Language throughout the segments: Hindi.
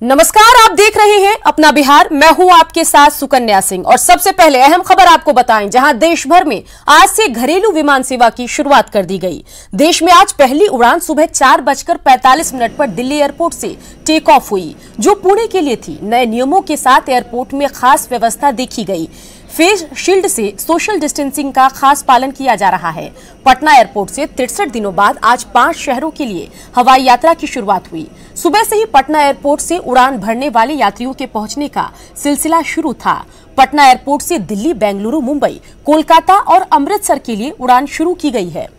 नमस्कार, आप देख रहे हैं अपना बिहार। मैं हूं आपके साथ सुकन्या सिंह और सबसे पहले अहम खबर आपको बताएं, जहां देश भर में आज से घरेलू विमान सेवा की शुरुआत कर दी गई। देश में आज पहली उड़ान सुबह 4:45 पर दिल्ली एयरपोर्ट से टेक ऑफ हुई, जो पुणे के लिए थी। नए नियमों के साथ एयरपोर्ट में खास व्यवस्था देखी गई। फेस शील्ड से सोशल डिस्टेंसिंग का खास पालन किया जा रहा है। पटना एयरपोर्ट से 63 दिनों बाद आज 5 शहरों के लिए हवाई यात्रा की शुरुआत हुई। सुबह से ही पटना एयरपोर्ट से उड़ान भरने वाले यात्रियों के पहुंचने का सिलसिला शुरू था। पटना एयरपोर्ट से दिल्ली, बेंगलुरु, मुंबई, कोलकाता और अमृतसर के लिए उड़ान शुरू की गई है।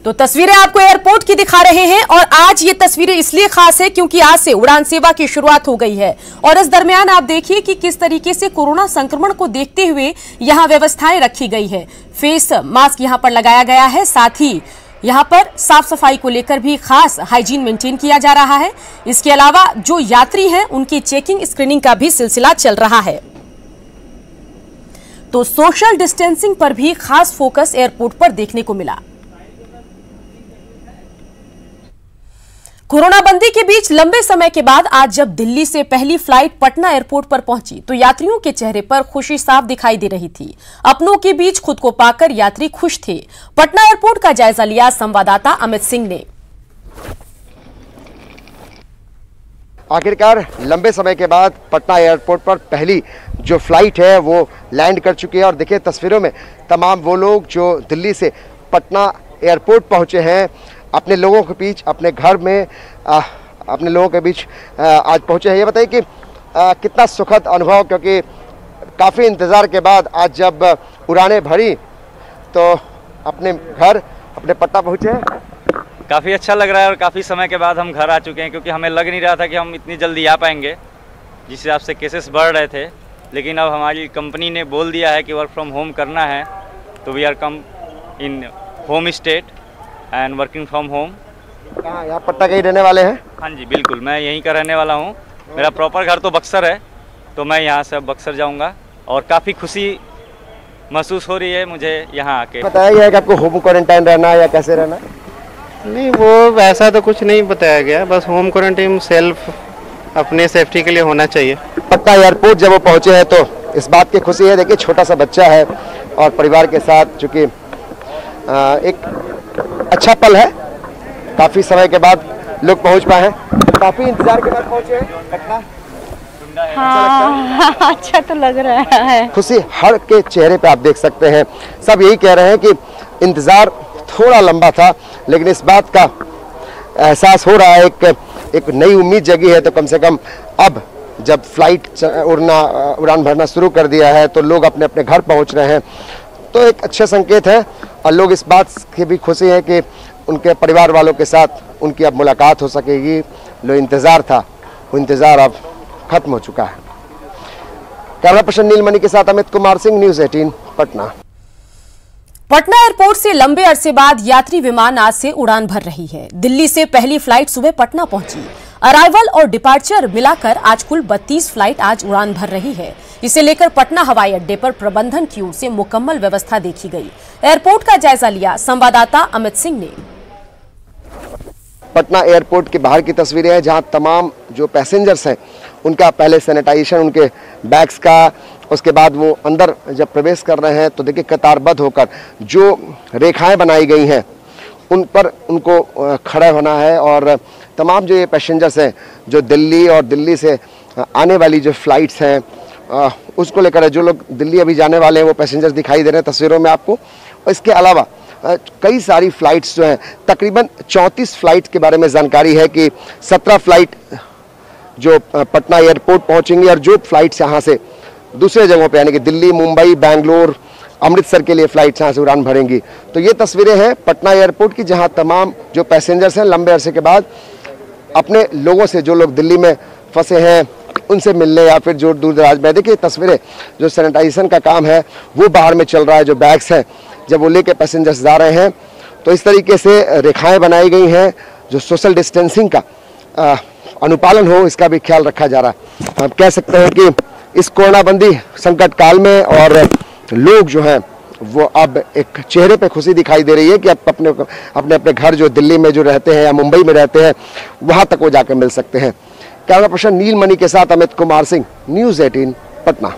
तो तस्वीरें आपको एयरपोर्ट की दिखा रहे हैं और आज ये तस्वीरें इसलिए खास है क्योंकि आज से उड़ान सेवा की शुरुआत हो गई है। और इस दरमियान आप देखिए कि किस तरीके से कोरोना संक्रमण को देखते हुए यहां व्यवस्थाएं रखी गई है। फेस मास्क यहां पर लगाया गया है, साथ ही यहां पर साफ सफाई को लेकर भी खास हाइजीन मेंटेन किया जा रहा है। इसके अलावा जो यात्री हैं उनकी चेकिंग, स्क्रीनिंग का भी सिलसिला चल रहा है। तो सोशल डिस्टेंसिंग पर भी खास फोकस एयरपोर्ट पर देखने को मिला। कोरोना बंदी के बीच लंबे समय के बाद आज जब दिल्ली से पहली फ्लाइट पटना एयरपोर्ट पर पहुंची तो यात्रियों के चेहरे पर खुशी साफ दिखाई दे रही थी। अपनों के बीच खुद को पाकर यात्री खुश थे। पटना एयरपोर्ट का जायजा लिया संवाददाता अमित सिंह ने। आखिरकार लंबे समय के बाद पटना एयरपोर्ट पर पहली जो फ्लाइट है वो लैंड कर चुकी है। और देखिए तस्वीरों में तमाम वो लोग जो दिल्ली से पटना एयरपोर्ट पहुंचे हैं, अपने लोगों के बीच, अपने घर में अपने लोगों के बीच आज पहुंचे हैं। ये बताइए कि कितना सुखद अनुभव, क्योंकि काफ़ी इंतज़ार के बाद आज जब उड़ानें भरी तो अपने घर, अपने पटना पहुंचे हैं। काफ़ी अच्छा लग रहा है और काफ़ी समय के बाद हम घर आ चुके हैं, क्योंकि हमें लग नहीं रहा था कि हम इतनी जल्दी आ पाएंगे। जिस हिसाब से केसेस बढ़ रहे थे, लेकिन अब हमारी कंपनी ने बोल दिया है कि वर्क फ्रॉम होम करना है, तो we are come in home state and working from home. कहाँ, यहाँ पटना के ही रहने वाले हैं? हाँ जी बिल्कुल, मैं यहीं का रहने वाला हूँ। मेरा प्रॉपर घर तो बक्सर है, तो मैं यहाँ से बक्सर जाऊँगा और काफ़ी खुशी महसूस हो रही है मुझे यहाँ आके। बताया गया है कि आपको होम क्वारंटाइन रहना है या कैसे रहना है? नहीं, वो वैसा तो कुछ नहीं बताया गया, बस होम क्वारंटाइन सेल्फ अपने सेफ्टी के लिए होना चाहिए। पटना एयरपोर्ट जब वो पहुँचे हैं तो इस बात की खुशी है। देखिए छोटा सा बच्चा है और परिवार के साथ, चूँकि एक अच्छा पल है। काफी समय के बाद लोग पहुंच पाए हैं, काफी इंतजार के बाद पहुंचे हैं पटना। हाँ, अच्छा तो लग रहा है। खुशी हर के चेहरे पे आप देख सकते हैं। सब यही कह रहे हैं कि इंतजार थोड़ा लंबा था, लेकिन इस बात का एहसास हो रहा है, एक नई उम्मीद जगी है। तो कम से कम अब जब फ्लाइट उड़ान भरना शुरू कर दिया है तो लोग अपने अपने घर पहुंच रहे हैं, तो एक अच्छा संकेत है। और लोग इस बात की भी खुशी है कि उनके परिवार वालों के साथ उनकी अब मुलाकात हो सकेगी। जो इंतज़ार था वो इंतज़ार अब खत्म हो चुका है। कैमरा पर्सन नीलमणि के साथ अमित कुमार सिंह, न्यूज़ 18 पटना। पटना एयरपोर्ट से लंबे अरसे बाद यात्री विमान आज से उड़ान भर रही है। दिल्ली से पहली फ्लाइट सुबह पटना पहुंची। अराइवल और डिपार्चर मिलाकर आज कुल 32 फ्लाइट आज उड़ान भर रही है। इसे लेकर पटना हवाई अड्डे पर प्रबंधन की ओर से मुकम्मल व्यवस्था देखी गई। एयरपोर्ट का जायजा लिया संवाददाता अमित सिंह ने। पटना एयरपोर्ट के बाहर की तस्वीरें हैं, जहां तमाम जो पैसेंजर्स हैं उनका पहले सैनिटाइजेशन, उनके बैग्स का, उसके बाद वो अंदर जब प्रवेश कर रहे हैं तो देखिए कतारबद्ध होकर जो रेखाएं बनाई गई हैं उन पर उनको खड़ा होना है। और तमाम जो ये पैसेंजर्स हैं जो दिल्ली और दिल्ली से आने वाली जो फ्लाइट्स हैं उसको लेकर, जो लोग दिल्ली अभी जाने वाले हैं वो पैसेंजर्स दिखाई दे रहे हैं तस्वीरों में आपको। और इसके अलावा कई सारी फ्लाइट्स जो हैं, तकरीबन 34 फ्लाइट के बारे में जानकारी है कि 17 फ्लाइट जो पटना एयरपोर्ट पहुंचेंगी और जो फ्लाइट्स यहाँ से दूसरे जगहों पे यानी कि दिल्ली, मुंबई, बेंगलोर, अमृतसर के लिए फ्लाइट्स यहाँ से उड़ान भरेंगी। तो ये तस्वीरें हैं पटना एयरपोर्ट की, जहाँ तमाम जो पैसेंजर्स हैं लंबे अरसे के बाद अपने लोगों से, जो लोग दिल्ली में फंसे हैं उनसे मिलने या फिर जो दूर दराज में, देखिए तस्वीरें, जो सैनिटाइजेशन का काम है वो बाहर में चल रहा है। जो बैग्स हैं जब वो लेके पैसेंजर्स जा रहे हैं तो इस तरीके से रेखाएं बनाई गई हैं। जो सोशल डिस्टेंसिंग का अनुपालन हो इसका भी ख्याल रखा जा रहा है। हम कह सकते हैं कि इस कोरोना बंदी संकट काल में और लोग जो हैं वो अब एक चेहरे पे खुशी दिखाई दे रही है कि अब अपने अपने घर जो दिल्ली में जो रहते हैं या मुंबई में रहते हैं वहां तक वो जाकर मिल सकते हैं। कैमरा पर्सन नीलमणि के साथ Amit Kumar Singh, news 18 Patna.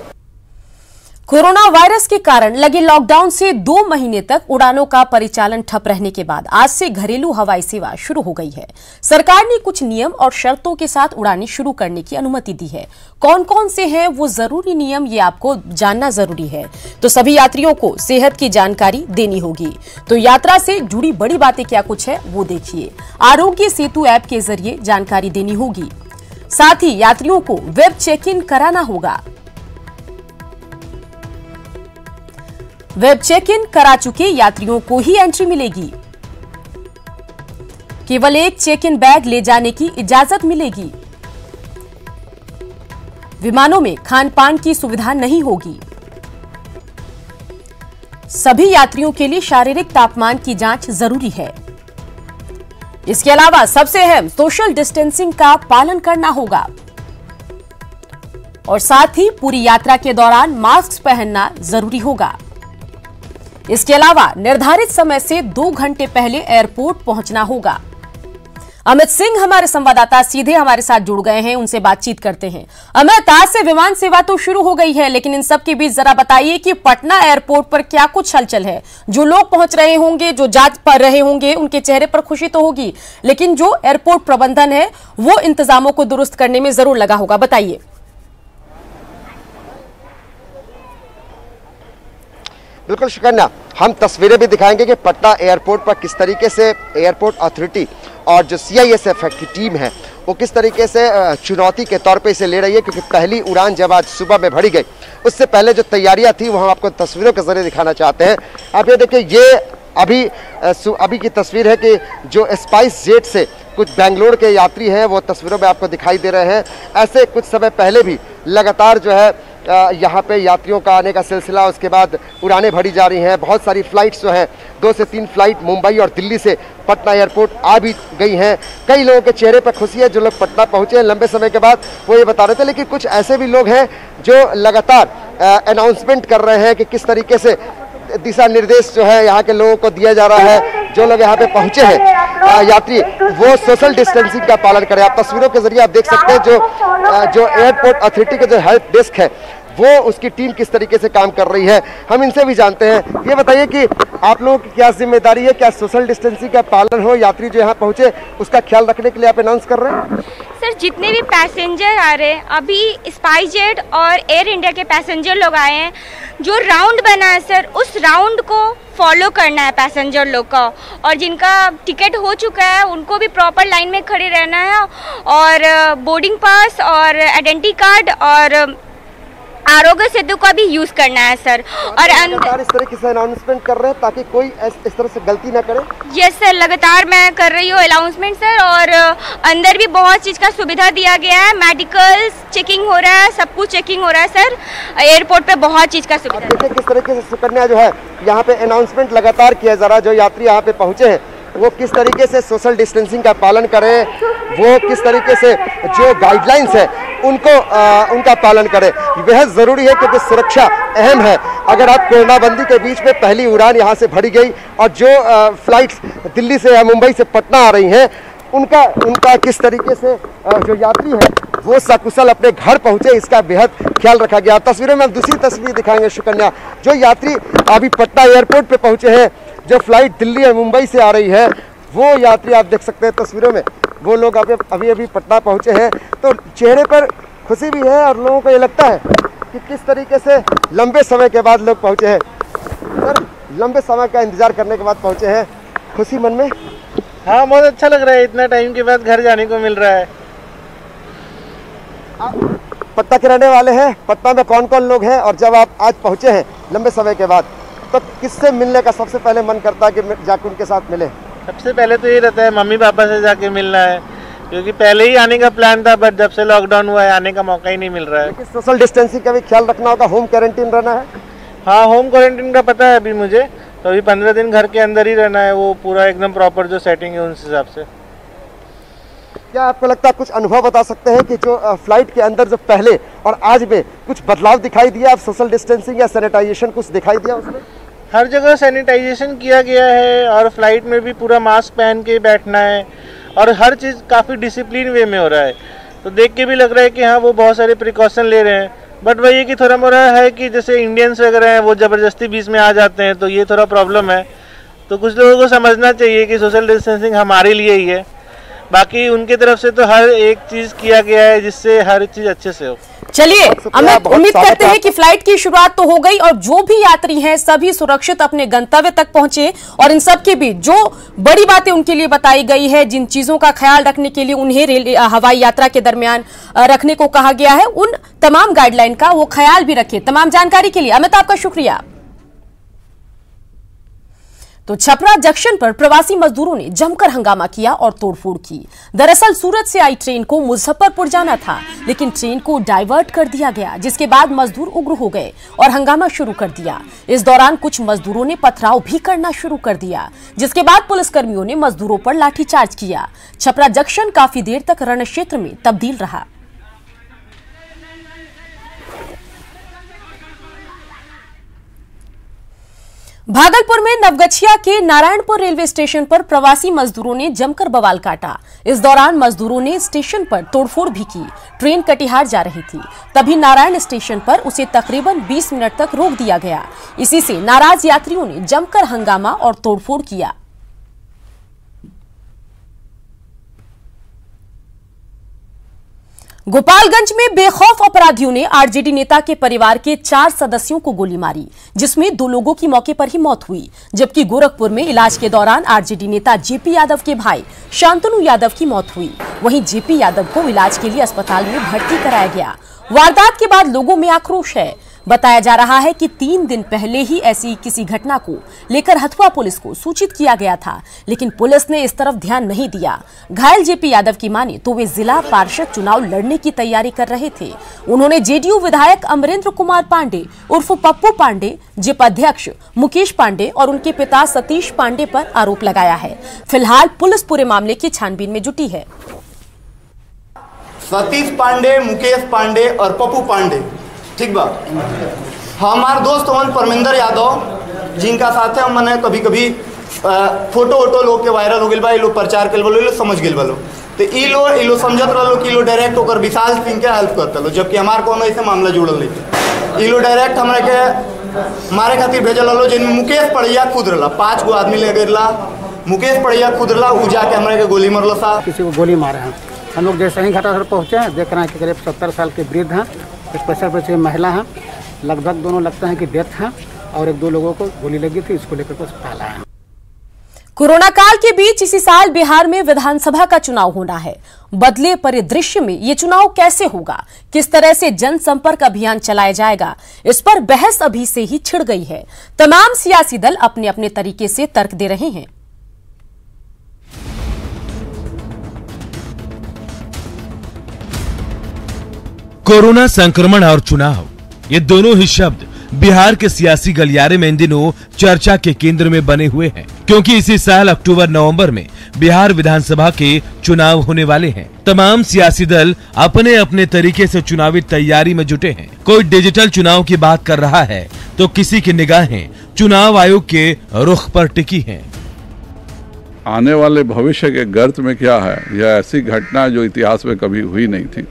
Corona virus के कारण लगे लॉकडाउन से 2 महीने तक उड़ानों का परिचालन ठप रहने के बाद आज से घरेलू हवाई सेवा शुरू हो गई है। सरकार ने कुछ नियम और शर्तों के साथ उड़ानें शुरू करने की अनुमति दी है। कौन कौन से हैं वो जरूरी नियम, ये आपको जानना जरूरी है। तो सभी यात्रियों को सेहत की जानकारी देनी होगी। तो यात्रा से जुड़ी बड़ी बातें क्या कुछ है वो देखिए। आरोग्य सेतु ऐप के जरिए जानकारी देनी होगी। साथ ही यात्रियों को वेब चेक इन कराना होगा। वेब चेक इन करा चुके यात्रियों को ही एंट्री मिलेगी। केवल एक चेक इन बैग ले जाने की इजाजत मिलेगी। विमानों में खान पान की सुविधा नहीं होगी। सभी यात्रियों के लिए शारीरिक तापमान की जांच जरूरी है। इसके अलावा सबसे अहम सोशल डिस्टेंसिंग का पालन करना होगा और साथ ही पूरी यात्रा के दौरान मास्क पहनना जरूरी होगा। इसके अलावा निर्धारित समय से 2 घंटे पहले एयरपोर्ट पहुंचना होगा। अमित सिंह हमारे संवाददाता सीधे हमारे साथ जुड़ गए हैं, उनसे बातचीत करते हैं। अमित, आज से विमान सेवा तो शुरू हो गई है, लेकिन इन सब के बीच जरा बताइए कि पटना एयरपोर्ट पर क्या कुछ हलचल है। जो लोग पहुंच रहे होंगे, जो जांच पर रहे होंगे, उनके चेहरे पर खुशी तो होगी, लेकिन जो एयरपोर्ट प्रबंधन है वो इंतजामों को दुरुस्त करने में जरूर लगा होगा। बताइए। बिल्कुल शुक्रिया। हम तस्वीरें भी दिखाएंगे कि पटना एयरपोर्ट पर किस तरीके से एयरपोर्ट अथॉरिटी और जो CISF की टीम है वो किस तरीके से चुनौती के तौर पे इसे ले रही है, क्योंकि पहली उड़ान जब आज सुबह में भरी गई उससे पहले जो तैयारियां थी वो हम आपको तस्वीरों के जरिए दिखाना चाहते हैं। आप ये देखिए, ये अभी की तस्वीर है कि जो स्पाइस जेट से कुछ बेंगलोर के यात्री हैं वो तस्वीरों में आपको दिखाई दे रहे हैं। ऐसे कुछ समय पहले भी लगातार जो है यहाँ पे यात्रियों का आने का सिलसिला, उसके बाद उड़ानें भरी जा रही हैं। बहुत सारी फ्लाइट्स जो हैं 2 से 3 फ्लाइट मुंबई और दिल्ली से पटना एयरपोर्ट आ भी गई हैं। कई लोगों के चेहरे पर खुशी है। जो लोग पटना पहुँचे हैं लंबे समय के बाद वो ये बता रहे थे, लेकिन कुछ ऐसे भी लोग हैं जो लगातार अनाउंसमेंट कर रहे हैं कि किस तरीके से दिशा निर्देश जो है यहाँ के लोगों को दिया जा रहा है। जो लोग यहाँ पे पहुंचे हैं यात्री, वो सोशल डिस्टेंसिंग का पालन करें। आप तस्वीरों के जरिए आप देख सकते हैं जो एयरपोर्ट अथॉरिटी के जो हेल्प डेस्क है वो उसकी टीम किस तरीके से काम कर रही है, हम इनसे भी जानते हैं। ये बताइए कि आप लोगों की क्या जिम्मेदारी है, क्या सोशल डिस्टेंसिंग का पालन हो, यात्री जो यहाँ पहुंचे उसका ख्याल रखने के लिए आप अनाउंस कर रहे हैं? सर, जितने भी पैसेंजर आ रहे हैं, अभी स्पाइस जेट और एयर इंडिया के पैसेंजर लोग आए हैं, जो राउंड बना है सर उस राउंड को फॉलो करना है पैसेंजर लोग का, और जिनका टिकट हो चुका है उनको भी प्रॉपर लाइन में खड़े रहना है और बोर्डिंग पास और आइडेंटिटी कार्ड और आरोग्य सेतु का भी यूज करना है सर। और इस तरीके से अनाउंसमेंट कर रहे हैं ताकि कोई इस तरह से गलती ना करे। यस सर, लगातार मैं कर रही हूँ अनाउंसमेंट सर, और अंदर भी बहुत चीज़ का सुविधा दिया गया है। मेडिकल चेकिंग हो रहा है, सब कुछ चेकिंग हो रहा है सर। एयरपोर्ट पे बहुत चीज़ का सुविधा। देखिए किस तरीके से सुकन्या जो है यहाँ पे अनाउंसमेंट लगातार किया जा रहा है। जो यात्री यहाँ पे पहुँचे हैं वो किस तरीके से सोशल डिस्टेंसिंग का पालन करें, वो किस तरीके से जो गाइडलाइंस है उनका पालन करें, बेहद ज़रूरी है क्योंकि सुरक्षा अहम है। अगर आप कोरोना बंदी के बीच में पहली उड़ान यहाँ से भरी गई और जो फ्लाइट्स दिल्ली से या मुंबई से पटना आ रही हैं उनका किस तरीके से जो यात्री है वो सकुशल अपने घर पहुँचे, इसका बेहद ख्याल रखा गया। तस्वीरों में हम दूसरी तस्वीर दिखाएंगे शुकन्या। जो यात्री अभी पटना एयरपोर्ट पे पहुँचे हैं, जो फ्लाइट दिल्ली और मुंबई से आ रही है, वो यात्री आप देख सकते हैं तस्वीरों में, वो लोग अभी पटना पहुँचे हैं। तो चेहरे पर खुशी भी है और लोगों को ये लगता है कि किस तरीके से लंबे समय के बाद लोग पहुँचे हैं। सर, लंबे समय का इंतज़ार करने के बाद पहुँचे हैं, खुशी मन में? हाँ, बहुत अच्छा लग रहा है, इतना टाइम के बाद घर जाने को मिल रहा है। पटना के रहने वाले हैं, पटना में कौन कौन लोग हैं, और जब आप आज पहुँचे हैं लंबे समय के बाद तो किससे मिलने का सबसे पहले मन करता है कि जाकर उनके साथ मिले? सबसे पहले तो ये रहता है मम्मी पापा से जाके मिलना है, क्योंकि पहले ही आने का प्लान था, बट जब से लॉकडाउन हुआ है आने का मौका ही नहीं मिल रहा है। लेकिन सोशल डिस्टेंसिंग का भी ख्याल रखना होगा, होम क्वारंटीन रहना है। हाँ, होम क्वारंटीन का पता है अभी मुझे, तो अभी 15 दिन घर के अंदर ही रहना है, वो पूरा एकदम प्रॉपर जो सेटिंग है उस हिसाब से। क्या आपको लगता है, कुछ अनुभव बता सकते हैं कि जो फ्लाइट के अंदर जो पहले और आज में कुछ बदलाव दिखाई दिया? आप सोशल डिस्टेंसिंग या सैनिटाइजेशन कुछ दिखाई दिया उसमें? हर जगह सैनिटाइजेशन किया गया है और फ्लाइट में भी पूरा मास्क पहन के बैठना है और हर चीज़ काफ़ी डिसिप्लिन वे में हो रहा है। तो देख के भी लग रहा है कि हाँ वो बहुत सारे प्रिकॉशन ले रहे हैं। बट वही कि थोड़ा मोड़ा है कि जैसे इंडियंस वगैरह हैं वो ज़बरदस्ती बीच में आ जाते हैं, तो ये थोड़ा प्रॉब्लम है। तो कुछ लोगों को समझना चाहिए कि सोशल डिस्टेंसिंग हमारे लिए ही है, बाकी उनकी तरफ से तो हर एक चीज़ किया गया है जिससे हर चीज़ अच्छे से हो। चलिए अमित, उम्मीद करते हैं कि फ्लाइट की शुरुआत तो हो गई और जो भी यात्री हैं सभी सुरक्षित अपने गंतव्य तक पहुंचे। और इन सब के बीच जो बड़ी बातें उनके लिए बताई गई है, जिन चीजों का ख्याल रखने के लिए उन्हें हवाई यात्रा के दरमियान रखने को कहा गया है, उन तमाम गाइडलाइन का वो ख्याल भी रखें। तमाम जानकारी के लिए अमित आपका शुक्रिया। तो छपरा जंक्शन पर प्रवासी मजदूरों ने जमकर हंगामा किया और तोड़फोड़ की। दरअसल सूरत से आई ट्रेन को मुजफ्फरपुर जाना था, लेकिन ट्रेन को डाइवर्ट कर दिया गया, जिसके बाद मजदूर उग्र हो गए और हंगामा शुरू कर दिया। इस दौरान कुछ मजदूरों ने पथराव भी करना शुरू कर दिया, जिसके बाद पुलिसकर्मियों ने मजदूरों पर लाठीचार्ज किया। छपरा जंक्शन काफी देर तक रण क्षेत्र में तब्दील रहा। भागलपुर में नवगछिया के नारायणपुर रेलवे स्टेशन पर प्रवासी मजदूरों ने जमकर बवाल काटा। इस दौरान मजदूरों ने स्टेशन पर तोड़फोड़ भी की। ट्रेन कटिहार जा रही थी, तभी नारायण स्टेशन पर उसे तकरीबन 20 मिनट तक रोक दिया गया। इसी से नाराज यात्रियों ने जमकर हंगामा और तोड़फोड़ किया। गोपालगंज में बेखौफ अपराधियों ने आरजेडी नेता के परिवार के 4 सदस्यों को गोली मारी, जिसमें 2 लोगों की मौके पर ही मौत हुई, जबकि गोरखपुर में इलाज के दौरान आरजेडी नेता जेपी यादव के भाई शांतनु यादव की मौत हुई। वहीं जेपी यादव को इलाज के लिए अस्पताल में भर्ती कराया गया। वारदात के बाद लोगों में आक्रोश है। बताया जा रहा है कि 3 दिन पहले ही ऐसी किसी घटना को लेकर हथुआ पुलिस को सूचित किया गया था, लेकिन पुलिस ने इस तरफ ध्यान नहीं दिया। घायल जेपी यादव की माने तो वे जिला पार्षद चुनाव लड़ने की तैयारी कर रहे थे। उन्होंने जेडीयू विधायक अमरेंद्र कुमार पांडे उर्फ पप्पू पांडे, जिप अध्यक्ष मुकेश पांडे और उनके पिता सतीश पांडे पर आरोप लगाया है। फिलहाल पुलिस पूरे मामले की छानबीन में जुटी है। सतीश पांडे, मुकेश पांडे और पप्पू पांडे, ठीक बा, हमारे दोस्त हवन परमेंद्र यादव, जिनका साथ हम मने कभी कभी फोटो वोटो लोग के वायरल हो गए बा, ये लोग प्रचार कर लो, समझ गए बा। तो ये लोग समझत रहो कि डायरेक्ट होकर विशाल सिंह के हेल्प करते लो, जबकि हमारे को ऐसे मामला जुड़ल नहीं। ये लोग डायरेक्ट हमारे के मारे खातिर भेजल लो, जिनमें मुकेश पड़िया खुद रहा, 5 गो आदमी ले गए। मुकेश पड़िया खुद रहा, वो जाके हमारे के गोली मरल सा। किसी को गोली मारे हैं। हम लोग जैसे ही घटनास्थल पहुँचे हैं, देख रहे हैं कि करीब 70 साल के वृद्ध हैं, 65 वर्ष की महिला हैं, लगभग दोनों लगता है कि डेथ हैं, और 1-2 लोगों को गोली लगी थी, इसको लेकर अस्पताल आए हैं। कोरोना काल के बीच इसी साल बिहार में विधानसभा का चुनाव होना है। बदले परिदृश्य में ये चुनाव कैसे होगा, किस तरह से जनसंपर्क अभियान चलाया जाएगा, इस पर बहस अभी से ही छिड़ गई है। तमाम सियासी दल अपने अपने तरीके से तर्क दे रहे हैं। कोरोना संक्रमण और चुनाव, ये दोनों ही शब्द बिहार के सियासी गलियारे में इन दिनों चर्चा के केंद्र में बने हुए हैं, क्योंकि इसी साल अक्टूबर-नवंबर में बिहार विधानसभा के चुनाव होने वाले हैं। तमाम सियासी दल अपने अपने तरीके से चुनावी तैयारी में जुटे हैं। कोई डिजिटल चुनाव की बात कर रहा है, तो किसी की निगाहें चुनाव आयोग के रुख पर टिकी हैं। आने वाले भविष्य के गर्त में क्या है, यह ऐसी घटना जो इतिहास में कभी हुई नहीं थी,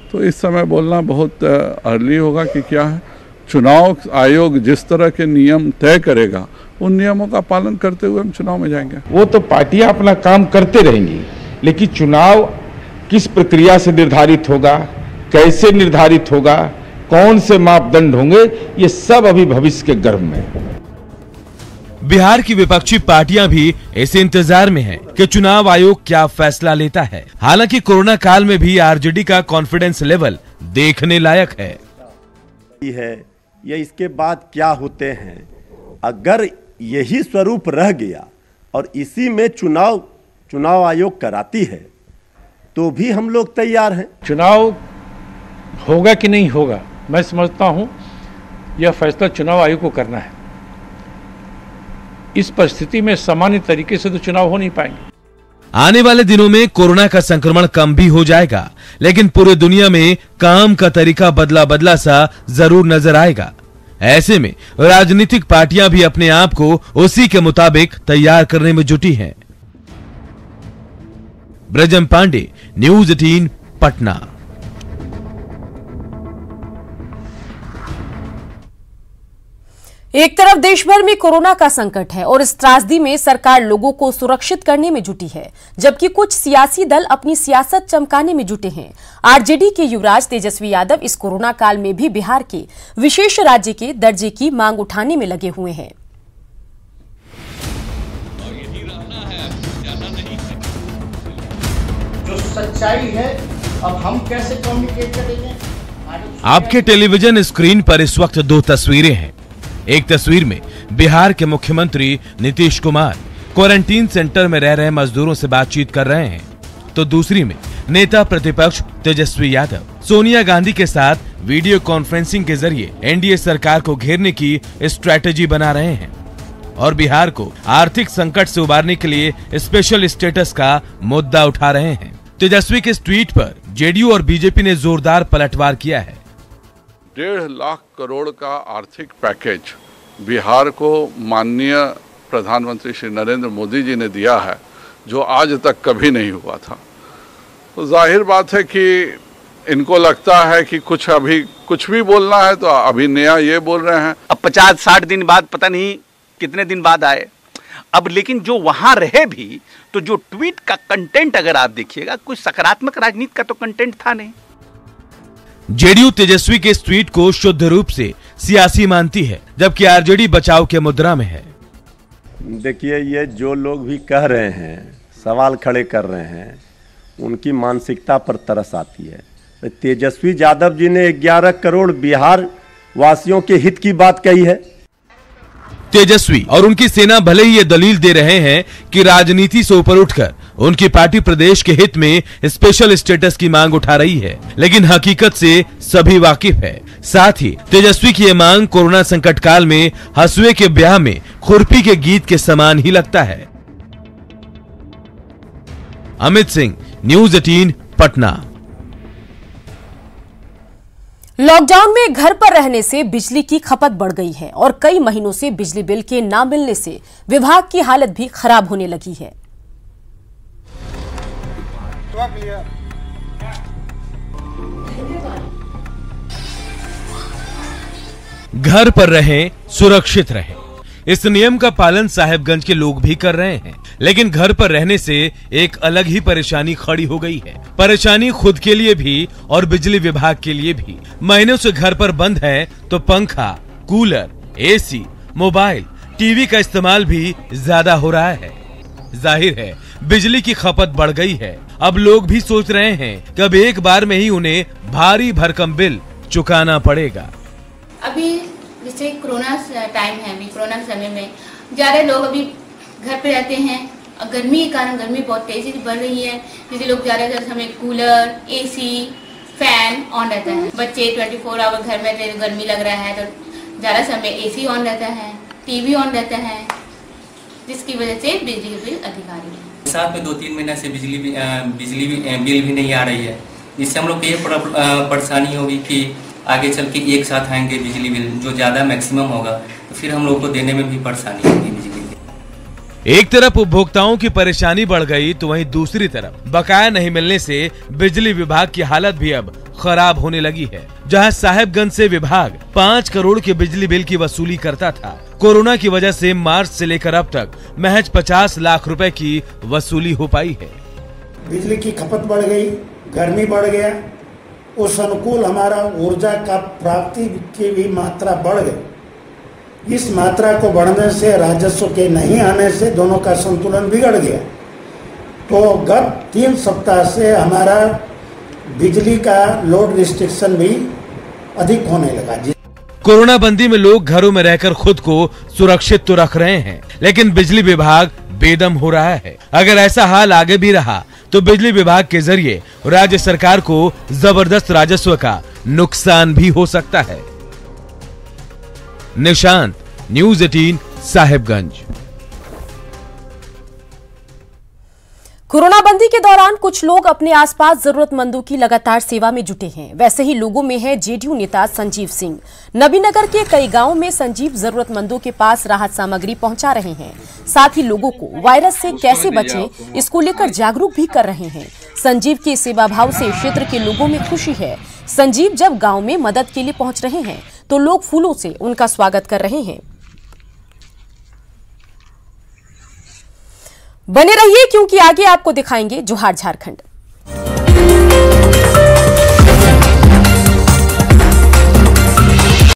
तो इस समय बोलना बहुत अर्ली होगा कि क्या है। चुनाव आयोग जिस तरह के नियम तय करेगा, उन नियमों का पालन करते हुए हम चुनाव में जाएंगे। वो तो पार्टियां अपना काम करते रहेंगी, लेकिन चुनाव किस प्रक्रिया से निर्धारित होगा, कैसे निर्धारित होगा, कौन से मापदंड होंगे, ये सब अभी भविष्य के गर्भ में। बिहार की विपक्षी पार्टियां भी इस इंतजार में हैं कि चुनाव आयोग क्या फैसला लेता है। हालांकि कोरोना काल में भी आरजेडी का कॉन्फिडेंस लेवल देखने लायक है। या इसके बाद क्या होते हैं, अगर यही स्वरूप रह गया और इसी में चुनाव आयोग कराती है, तो भी हम लोग तैयार हैं। चुनाव होगा कि नहीं होगा, मैं समझता हूं यह फैसला चुनाव आयोग को करना है। इस परिस्थिति में सामान्य तरीके से तो चुनाव हो नहीं पाएंगे। आने वाले दिनों में कोरोना का संक्रमण कम भी हो जाएगा, लेकिन पूरी दुनिया में काम का तरीका बदला सा जरूर नजर आएगा। ऐसे में राजनीतिक पार्टियां भी अपने आप को उसी के मुताबिक तैयार करने में जुटी हैं। ब्रजम पांडे, न्यूज़ 18 पटना। एक तरफ देश भर में कोरोना का संकट है और इस त्रासदी में सरकार लोगों को सुरक्षित करने में जुटी है, जबकि कुछ सियासी दल अपनी सियासत चमकाने में जुटे हैं। आरजेडी के युवराज तेजस्वी यादव इस कोरोना काल में भी बिहार के विशेष राज्य के दर्जे की मांग उठाने में लगे हुए हैं। जो सच्चाई है अब हम कैसे कम्युनिकेट करेंगे? आपके टेलीविजन स्क्रीन पर इस वक्त दो तस्वीरें हैं। एक तस्वीर में बिहार के मुख्यमंत्री नीतीश कुमार क्वारंटीन सेंटर में रह रहे मजदूरों से बातचीत कर रहे हैं, तो दूसरी में नेता प्रतिपक्ष तेजस्वी यादव सोनिया गांधी के साथ वीडियो कॉन्फ्रेंसिंग के जरिए एनडीए सरकार को घेरने की स्ट्रैटेजी बना रहे हैं और बिहार को आर्थिक संकट से उबारने के लिए स्पेशल स्टेटस का मुद्दा उठा रहे हैं। तेजस्वी के इस ट्वीट पर जेडीयू और बीजेपी ने जोरदार पलटवार किया है। 1.5 लाख करोड़ का आर्थिक पैकेज बिहार को माननीय प्रधानमंत्री श्री नरेंद्र मोदी जी ने दिया है, जो आज तक कभी नहीं हुआ था। तो जाहिर बात है कि इनको लगता है कि कुछ भी बोलना है तो अभी नया ये बोल रहे हैं। अब 50-60 दिन बाद, पता नहीं कितने दिन बाद आए अब, लेकिन जो वहां रहे भी तो जो ट्वीट का कंटेंट अगर आप देखिएगा, कुछ सकारात्मक राजनीति का तो कंटेंट था नहीं। जेडीयू तेजस्वी के इस ट्वीट को शुद्ध रूप से सियासी मानती है, जबकि आरजेडी बचाव के मुद्रा में है। देखिए, ये जो लोग भी कह रहे हैं, सवाल खड़े कर रहे हैं, उनकी मानसिकता पर तरस आती है। तेजस्वी यादव जी ने 11 करोड़ बिहार वासियों के हित की बात कही है। तेजस्वी और उनकी सेना भले ही ये दलील दे रहे हैं कि राजनीति से ऊपर उठकर उनकी पार्टी प्रदेश के हित में स्पेशल स्टेटस की मांग उठा रही है, लेकिन हकीकत से सभी वाकिफ है। साथ ही तेजस्वी की ये मांग कोरोना संकट काल में हंसुए के ब्याह में खुरपी के गीत के समान ही लगता है। अमित सिंह, न्यूज़ 18 पटना। लॉकडाउन में घर पर रहने से बिजली की खपत बढ़ गई है और कई महीनों से बिजली बिल के ना मिलने से विभाग की हालत भी खराब होने लगी है। घर पर रहें, सुरक्षित रहें, इस नियम का पालन साहेबगंज के लोग भी कर रहे हैं, लेकिन घर पर रहने से एक अलग ही परेशानी खड़ी हो गई है। परेशानी खुद के लिए भी और बिजली विभाग के लिए भी। महीनों से घर पर बंद है तो पंखा, कूलर, एसी, मोबाइल, टीवी का इस्तेमाल भी ज्यादा हो रहा है। जाहिर है बिजली की खपत बढ़ गई है। अब लोग भी सोच रहे हैं कि अब एक बार में ही उन्हें भारी भरकम बिल चुकाना पड़ेगा। अभी जैसे कोरोना टाइम है, अभी कोरोना के समय में ज़्यादा लोग अभी घर पे रहते हैं और गर्मी के कारण गर्मी बहुत तेजी से बढ़ रही है। जैसे लोग ज़्यादातर समय कूलर, एसी, फैन ऑन रहता है। बच्चे 24 आवर घर में रहते, गर्मी लग रहा है तो ज़्यादा समय एसी ऑन रहता है, टीवी ऑन रहता है, जिसकी वजह से बिजली के बिल अधिक आ रही है। साथ में 2-3 महीने से बिजली बिल भी नहीं आ रही है। इससे हम लोग को ये परेशानी होगी कि आगे चल के एक साथ आएंगे बिजली बिल जो ज्यादा मैक्सिमम होगा, तो फिर हम लोग को देने में भी परेशानी होगी बिजली बिल। एक तरफ उपभोक्ताओं की परेशानी बढ़ गई तो वहीं दूसरी तरफ बकाया नहीं मिलने से बिजली विभाग की हालत भी अब खराब होने लगी है। जहां साहेबगंज से विभाग 5 करोड़ के बिजली बिल की वसूली करता था, कोरोना की वजह से मार्च से लेकर अब तक महज 50 लाख रुपए की वसूली हो पाई है। बिजली की खपत बढ़ गई, गर्मी बढ़ गया, उस अनुकूल हमारा ऊर्जा का प्राप्ति की भी मात्रा बढ़ गई। इस मात्रा को बढ़ने से, राजस्व के नहीं आने से दोनों का संतुलन बिगड़ गया। तो गत 3 सप्ताह से हमारा बिजली का लोड रिस्ट्रिक्शन भी अधिक होने लगा। कोरोना बंदी में लोग घरों में रहकर खुद को सुरक्षित तो रख रहे हैं, लेकिन बिजली विभाग बेदम हो रहा है। अगर ऐसा हाल आगे भी रहा तो बिजली विभाग के जरिए राज्य सरकार को जबरदस्त राजस्व का नुकसान भी हो सकता है। निशांत, न्यूज़ 18 साहेबगंज। कोरोना बंदी के दौरान कुछ लोग अपने आसपास जरूरतमंदों की लगातार सेवा में जुटे हैं। वैसे ही लोगों में है जेडीयू नेता संजीव सिंह। नबीनगर के कई गांवों में संजीव जरूरतमंदों के पास राहत सामग्री पहुंचा रहे हैं। साथ ही लोगों को वायरस से कैसे बचें इसको लेकर जागरूक भी कर रहे हैं। संजीव के सेवा भाव से क्षेत्र के लोगों में खुशी है। संजीव जब गाँव में मदद के लिए पहुंच रहे हैं तो लोग फूलों से उनका स्वागत कर रहे हैं। बने रहिए क्योंकि आगे आपको दिखाएंगे जोहार झारखंड।